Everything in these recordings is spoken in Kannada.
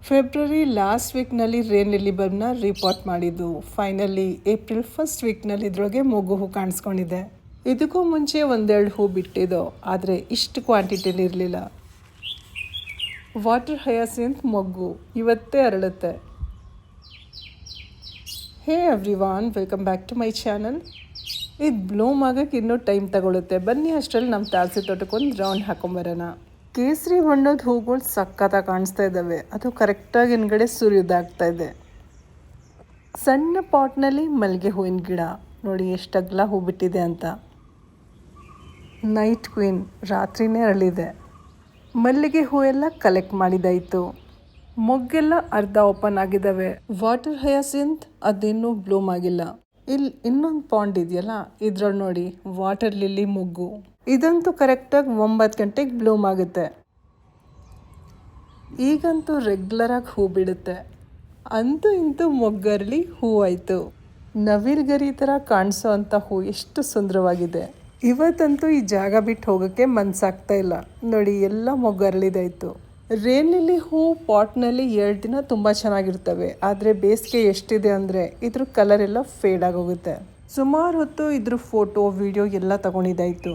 ಫೆಬ್ರವರಿ ಲಾಸ್ಟ್ ವೀಕ್ನಲ್ಲಿ ರೇನ್ ಲಿಲ್ಲಿ ಬಲ್ಬ್ನ ರಿಪೋರ್ಟ್ ಮಾಡಿದ್ದು. ಫೈನಲಿ ಏಪ್ರಿಲ್ ಫಸ್ಟ್ ವೀಕ್ನಲ್ಲಿ ಇದ್ರೊಳಗೆ ಮೊಗ್ಗು ಹೂ ಕಾಣಿಸ್ಕೊಂಡಿದೆ. ಇದಕ್ಕೂ ಮುಂಚೆ ಒಂದೆರಡು ಹೂ ಬಿಟ್ಟಿದ್ದು, ಆದರೆ ಇಷ್ಟು ಕ್ವಾಂಟಿಟಿಲಿ ಇರಲಿಲ್ಲ. ವಾಟರ್ ಹಯಾಸಿಂತ್ ಮೊಗ್ಗು ಇವತ್ತೇ ಅರಳುತ್ತೆ. Hey everyone, welcome back to my channel. ಇದು ಬ್ಲೂಮ್ ಆಗೋಕ್ಕೆ ಇನ್ನೂ ಟೈಮ್ ತಗೊಳುತ್ತೆ. ಬನ್ನಿ ಅಷ್ಟರಲ್ಲಿ ನಮ್ಮ ತಾರಸಿ ತೋಟಕ್ಕೊಂದು ರೌಂಡ್ ಹಾಕೊಂಬರೋಣ. ಕೇಸರಿ ಬಣ್ಣದ ಹೂಗಳು ಸಖತ್ತಾಗಿ ಕಾಣಿಸ್ತಾ ಇದ್ದಾವೆ. ಅದು ಕರೆಕ್ಟಾಗಿ ಹಿಂದ್ಗಡೆ ಸುರಿಯೋದಾಗ್ತಾ ಇದೆ. ಸಣ್ಣ ಪಾಟ್ನಲ್ಲಿ ಮಲ್ಲಿಗೆ ಹೂವಿನ ಗಿಡ ನೋಡಿ ಎಷ್ಟು ಅಗಲ ಹೂ ಬಿಟ್ಟಿದೆ ಅಂತ. ನೈಟ್ ಕ್ವೀನ್ ರಾತ್ರಿನೇ ಅರಳಿದೆ. ಮಲ್ಲಿಗೆ ಹೂ ಎಲ್ಲ ಕಲೆಕ್ಟ್ ಮಾಡಿದಾಯಿತು. ಮೊಗ್ಗೆಲ್ಲ ಅರ್ಧ ಓಪನ್ ಆಗಿದ್ದಾವೆ. ವಾಟರ್ ಹಯಾಸಿಂತ್ ಅದಿನ್ನೂ ಬ್ಲೂಮ್ ಆಗಿಲ್ಲ. ಇಲ್ಲಿ ಇನ್ನೊಂದು ಪಾಂಡ್ ಇದೆಯಲ್ಲ, ಇದ್ರಲ್ಲಿ ನೋಡಿ ವಾಟರ್ ಲಿಲ್ಲಿ ಮೊಗ್ಗು. ಇದಂತೂ ಕರೆಕ್ಟಾಗಿ 9 ಗಂಟೆಗೆ ಬ್ಲೂಮ್ ಆಗುತ್ತೆ. ಈಗಂತೂ ರೆಗ್ಯುಲರಾಗಿ ಹೂ ಬಿಡುತ್ತೆ. ಅಂತೂ ಇಂತೂ ಮೊಗ್ಗರಳಿ ಹೂ ಆಯಿತು. ನವಿಲ್ಗರಿ ಥರ ಕಾಣಿಸೋ ಅಂಥ ಹೂ ಎಷ್ಟು ಸುಂದರವಾಗಿದೆ. ಇವತ್ತಂತೂ ಈ ಜಾಗ ಬಿಟ್ಟು ಹೋಗೋಕ್ಕೆ ಮನಸ್ಸಾಗ್ತಾ ಇಲ್ಲ. ನೋಡಿ ಎಲ್ಲ ಮೊಗ್ಗರಳಿದಾಯಿತು. ರೇನ್ ಲಿಲ್ಲಿ ಹೂ ಪಾಟ್ನಲ್ಲಿ 2 ದಿನ ತುಂಬ ಚೆನ್ನಾಗಿರ್ತವೆ. ಆದರೆ ಬೇಸಿಗೆ ಎಷ್ಟಿದೆ ಅಂದರೆ ಇದ್ರ ಕಲರ್ ಎಲ್ಲ ಫೇಡ್ ಆಗೋಗುತ್ತೆ. ಸುಮಾರು ಹೊತ್ತು ಇದ್ರ ಫೋಟೋ ವಿಡಿಯೋ ಎಲ್ಲ ತಗೊಂಡಿದ್ದಾಯಿತು.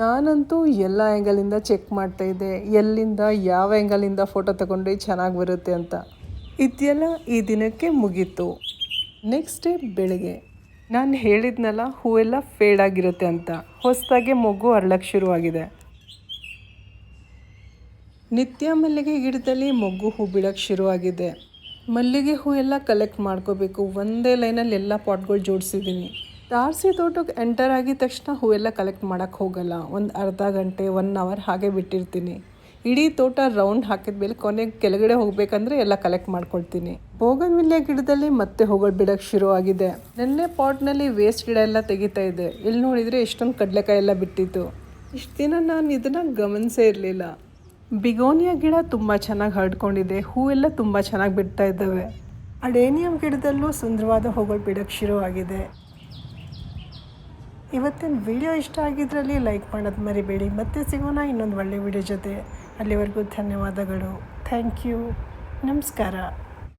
ನಾನಂತೂ ಎಲ್ಲ ಆ್ಯಂಗಲಿಂದ ಚೆಕ್ ಮಾಡ್ತಾಯಿದ್ದೆ, ಎಲ್ಲಿಂದ ಯಾವ ಆ್ಯಂಗಲಿಂದ ಫೋಟೋ ತಗೊಂಡ್ರೆ ಚೆನ್ನಾಗಿ ಬರುತ್ತೆ ಅಂತ. ಇದೆಲ್ಲ ಈ ದಿನಕ್ಕೆ ಮುಗೀತು. ನೆಕ್ಸ್ಟ್ ಡೇ ಬೆಳಗ್ಗೆ ನಾನು ಹೇಳಿದ್ನಲ್ಲ ಹೂವೆಲ್ಲ ಫೇಡ್ ಆಗಿರುತ್ತೆ ಅಂತ. ಹೊಸದಾಗೆ ಮೊಗ್ಗು ಅರಳಕ್ಕೆ ಶುರುವಾಗಿದೆ. ನಿತ್ಯ ಮಲ್ಲಿಗೆ ಗಿಡದಲ್ಲಿ ಮೊಗ್ಗು ಹೂ ಬಿಡೋಕ್ಕೆ ಶುರುವಾಗಿದೆ. ಮಲ್ಲಿಗೆ ಹೂ ಎಲ್ಲ ಕಲೆಕ್ಟ್ ಮಾಡ್ಕೋಬೇಕು. ಒಂದೇ ಲೈನಲ್ಲಿ ಎಲ್ಲ ಪಾಟ್ಗಳು ಜೋಡಿಸಿದ್ದೀನಿ. ತಾರಸಿ ತೋಟಕ್ಕೆ ಎಂಟರ್ ಆಗಿದ ತಕ್ಷಣ ಹೂವೆಲ್ಲ ಕಲೆಕ್ಟ್ ಮಾಡೋಕ್ಕೆ ಹೋಗಲ್ಲ. ಒಂದು ಅರ್ಧ ಗಂಟೆ 1 ಅವರ್ ಹಾಗೆ ಬಿಟ್ಟಿರ್ತೀನಿ. ಇಡೀ ತೋಟ ರೌಂಡ್ ಹಾಕಿದ್ಮೇಲೆ ಕೊನೆಗೆ ಕೆಳಗಡೆ ಹೋಗಬೇಕಂದ್ರೆ ಎಲ್ಲ ಕಲೆಕ್ಟ್ ಮಾಡ್ಕೊಳ್ತೀನಿ. ಬೋಗನ್ವಿಲ್ಲೆ ಗಿಡದಲ್ಲಿ ಮತ್ತೆ ಹೂಗಳು ಬಿಡೋಕ್ಕೆ ಶುರುವಾಗಿದೆ. ನೆನ್ನೆ ಪಾಟ್ನಲ್ಲಿ ವೇಸ್ಟ್ ಗಿಡ ಎಲ್ಲ ತೆಗಿತಾ ಇದ್ದೆ. ಇಲ್ಲಿ ನೋಡಿದರೆ ಎಷ್ಟೊಂದು ಕಡಲೆಕಾಯಿ ಎಲ್ಲ ಬಿಟ್ಟಿತ್ತು. ಇಷ್ಟು ದಿನ ನಾನು ಇದನ್ನು ಗಮನಿಸೇ ಇರಲಿಲ್ಲ. ಬಿಗೋನಿಯಾ ಗಿಡ ತುಂಬ ಚೆನ್ನಾಗಿ ಹರಡ್ಕೊಂಡಿದೆ. ಹೂವೆಲ್ಲ ತುಂಬ ಚೆನ್ನಾಗಿ ಬಿಡ್ತಾ ಇದ್ದಾವೆ. ಅಡೇನಿಯಂ ಗಿಡದಲ್ಲೂ ಸುಂದರವಾದ ಹೂಗಳು ಬಿಡೋಕ್ಕೆ ಶುರುವಾಗಿದೆ. ಇವತ್ತಿನ ವಿಡಿಯೋ ಇಷ್ಟ ಆಗಿದ್ರಲ್ಲಿ ಲೈಕ್ ಮಾಡೋದು ಮರಿಬೇಡಿ. ಮತ್ತೆ ಸಿಗೋಣ ಇನ್ನೊಂದು ಒಳ್ಳೆಯ ವಿಡಿಯೋ ಜೊತೆ. ಅಲ್ಲಿವರೆಗೂ ಧನ್ಯವಾದಗಳು. Thank you. ನಮಸ್ಕಾರ.